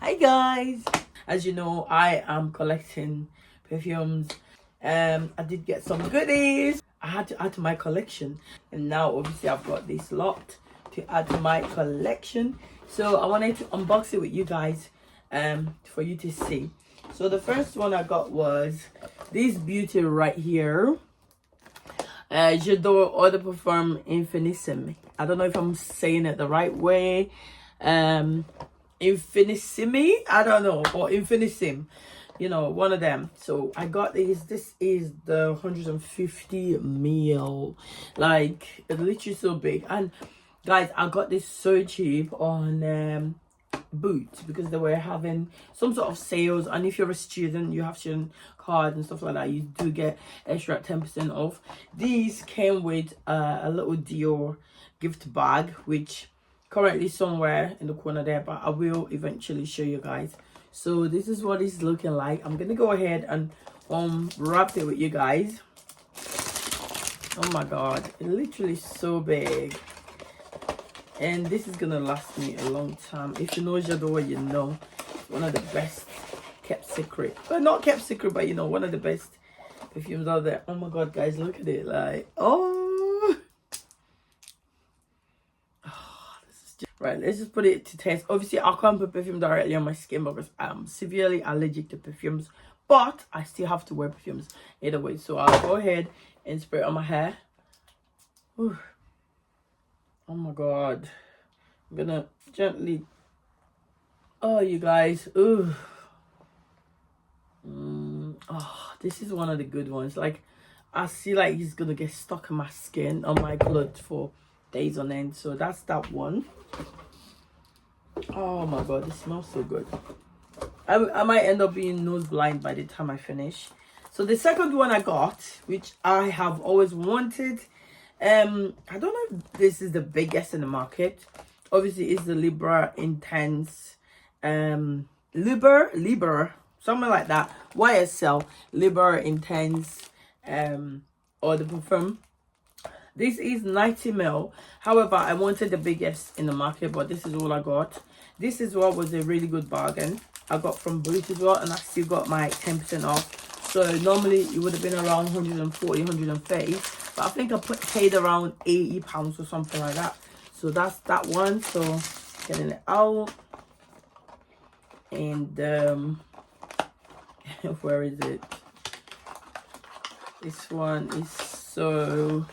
Hi guys, as you know, I am collecting perfumes. I did get some goodies I had to add to my collection, and now obviously I've got this lot to add to my collection. So I wanted to unbox it with you guys for you to see. So the first one I got was this beauty right here. J'adore Eau de Parfum Infinissime. I don't know if I'm saying it the right way. Infinissimi, I don't know, or Infinissim, you know, one of them. So I got this is the 150 ml, like it's literally so big. And guys, I got this so cheap on Boots because they were having some sort of sales, and if you're a student, you have student cards and stuff like that, you do get extra 10% off. These came with a little Dior gift bag, which currently somewhere in the corner there, but I will eventually show you guys. So this is what it's looking like. I'm gonna go ahead and wrap it with you guys. Oh my god, it's literally so big, and this is gonna last me a long time. If you know J'adore, you know one of the best kept secret, but not kept secret, but you know, one of the best perfumes out there. Oh my god guys, look at it, like, oh, right, let's just put it to test. Obviously, I can't put perfume directly on my skin because I'm severely allergic to perfumes, but I still have to wear perfumes either way. So I'll go ahead and spray it on my hair. Whew. Oh my god. I'm gonna gently... Oh, you guys. Ooh. Oh, this is one of the good ones. Like, I see like it's gonna get stuck in my skin, on my clothes for days on end. So that's that one. Oh my god, this smells so good. I might end up being nose blind by the time I finish. So the second one I got, which I have always wanted, I don't know if this is the biggest in the market. Obviously it's the Libra Intense, Liber, something like that, YSL Liber Intense or the Perfume. This is 90 ml. However, I wanted the biggest in the market, but this is all I got. This is what was a really good bargain. I got from Boots as well, and I still got my 10% off. So normally it would have been around 140, 130, but I think I paid around £80 or something like that. So that's that one. So getting it out, and where is it? This one is so...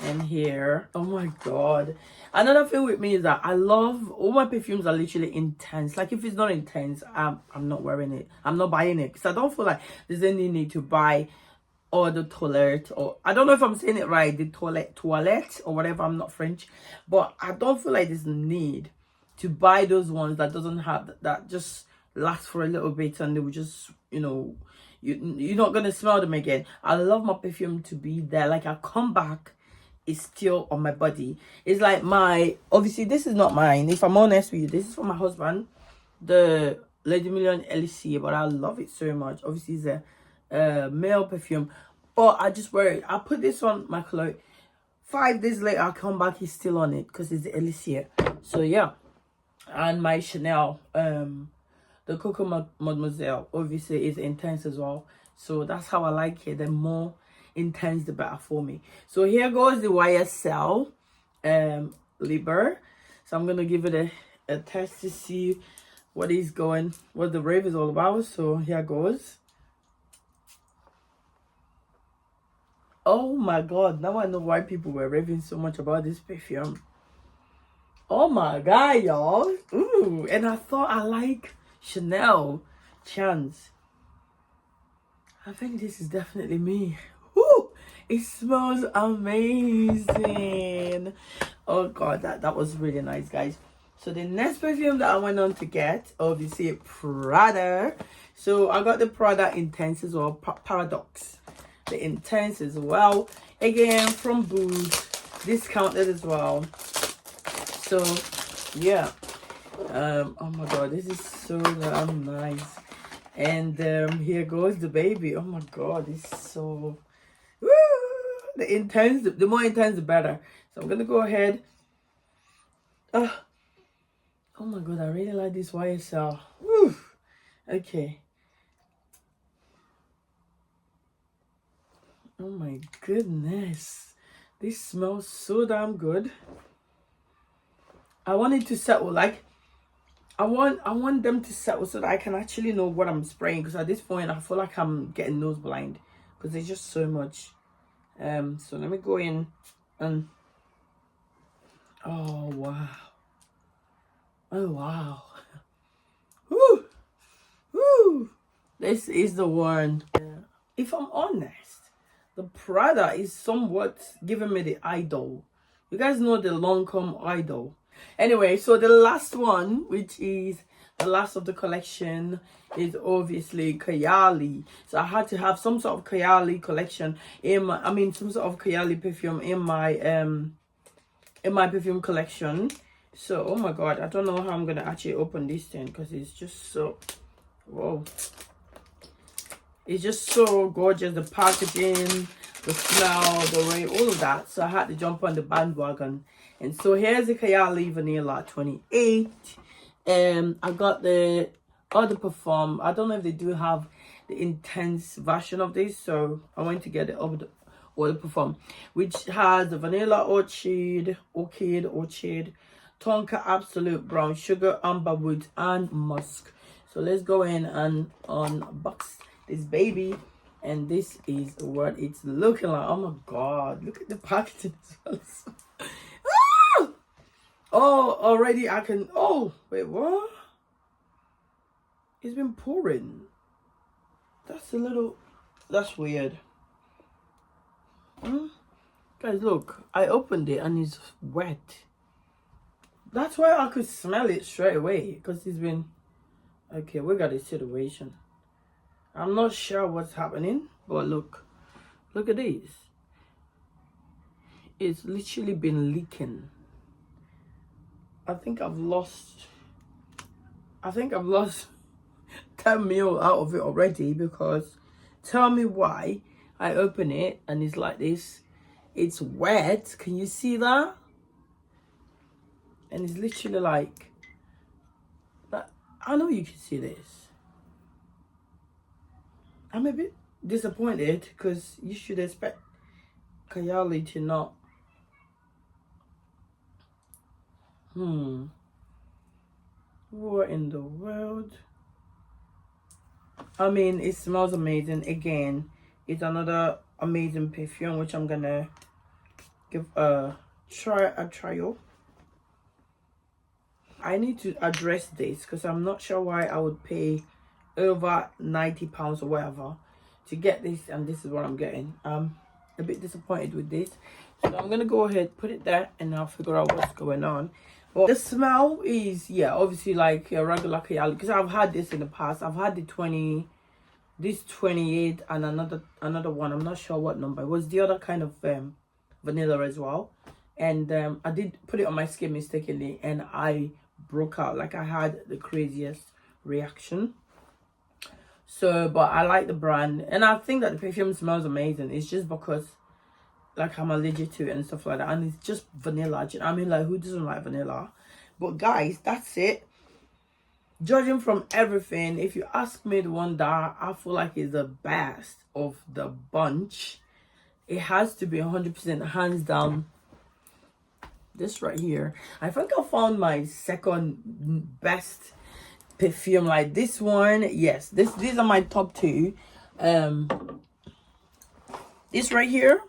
in here. Oh my god, another thing with me is that I love all my perfumes are literally intense. Like if it's not intense, I'm not wearing it, I'm not buying it, because I don't feel like there's any need to buy or the toilette, or I don't know if I'm saying it right, the toilette or whatever. I'm not French, but I don't feel like there's a need to buy those ones that doesn't have that just last for a little bit and they will just, you know, you're not gonna smell them again. I love my perfume to be there, like I come back, it's still on my body. It's like my, obviously this is not mine, if I'm honest with you, this is for my husband, the Lady Million LC, but I love it so much. Obviously it's a male perfume, but I just wear it. I put this on my clothes, 5 days later I come back, he's still on it because it's the LC. So yeah. And my Chanel, the Coco Mademoiselle, obviously is intense as well. So that's how I like it. The more intense the better for me. So here goes the YSL Liber. So I'm gonna give it a test to see what the rave is all about. So here goes. Oh my god, now I know why people were raving so much about this perfume. Oh my god, y'all. Ooh, and I thought I like Chanel Chance. I think this is definitely me. Ooh, it smells amazing. Oh god, that was really nice, guys. So the next perfume that I went on to get, obviously Prada. So I got the Prada Intense as well, Paradox. The Intense as well, again from Boots, discounted as well. So yeah, oh my god, this is so damn nice. And here goes the baby. Oh my god, it's so... Woo! The more intense the better. So I'm gonna go ahead. Oh my god, I really like this YSL. Woo. Okay. Oh my goodness. This smells so damn good. I want it to settle. Like, I want them to settle so that I can actually know what I'm spraying. Because at this point, I feel like I'm getting nose blind. Because there's just so much. So let me go in and... Oh, wow. Oh, wow. Woo! Woo! This is the one. If I'm honest, the Prada is somewhat giving me the idol. You guys know the Lancome idol. Anyway, so the last one, which is the last of the collection, is obviously Kayali. So I had to have some sort of Kayali collection in my, some sort of Kayali perfume in my perfume collection. So, oh my god, I don't know how I'm gonna actually open this thing because it's just so, whoa. It's just so gorgeous, the packaging, the smell, the rain, all of that. So I had to jump on the bandwagon. And so here's the Kayali Vanilla 28. I got the other Perfume. I don't know if they do have the intense version of this, so I went to get the other Perfume, which has the Vanilla Orchid, Tonka Absolute Brown Sugar, Amber Wood, and Musk. So let's go in and unbox this baby. And this is what it's looking like. Oh my god, look at the packaging as well. Ah! Oh, already I can... Oh, wait, what? It's been pouring. That's weird. Guys, look, I opened it and it's wet. That's why I could smell it straight away, because it's been... Okay, we got a situation. I'm not sure what's happening, but look at this. It's literally been leaking. I think I've lost 10 mil out of it already, because tell me why I open it and it's like this. It's wet. Can you see that? And it's literally like that. I know you can see this. I'm a bit disappointed because you should expect Kayali to not. What in the world? I mean, it smells amazing. Again, it's another amazing perfume which I'm gonna give a trial. I need to address this because I'm not sure why I would pay over £90 or whatever to get this, and this is what I'm getting. I'm a bit disappointed with this, so I'm gonna go ahead, put it there, and I'll figure out what's going on. But the smell is, yeah, obviously like a regular Kayali, because I've had this in the past. I've had the 28 and another one. I'm not sure what number. It was the other kind of vanilla as well, and I did put it on my skin mistakenly, and I broke out. Like, I had the craziest reaction. So, but I like the brand, and I think that the perfume smells amazing. It's just because, like, I'm allergic to it and stuff like that, and it's just vanilla. I mean, like, who doesn't like vanilla? But guys, that's it. Judging from everything, if you ask me, the one that I feel like is the best of the bunch, it has to be 100% hands down this right here. I think I found my second best perfume. Like, this one, yes, these are my top two. This right here,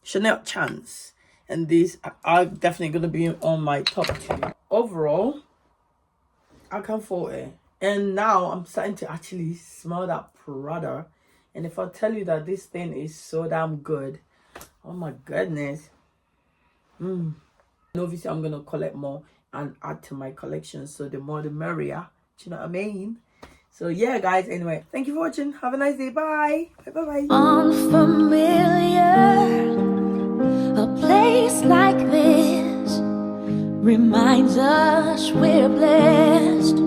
Chanel Chance, and these are definitely gonna be on my top two. Overall, I can't fault it. And now I'm starting to actually smell that Prada, and if I tell you that this thing is so damn good, oh my goodness. And obviously I'm gonna collect more and add to my collection, so the more the merrier. Do you know what I mean? So yeah, guys, anyway, thank you for watching. Have a nice day. Bye. Bye. Unfamiliar, a place like this reminds us we're blessed.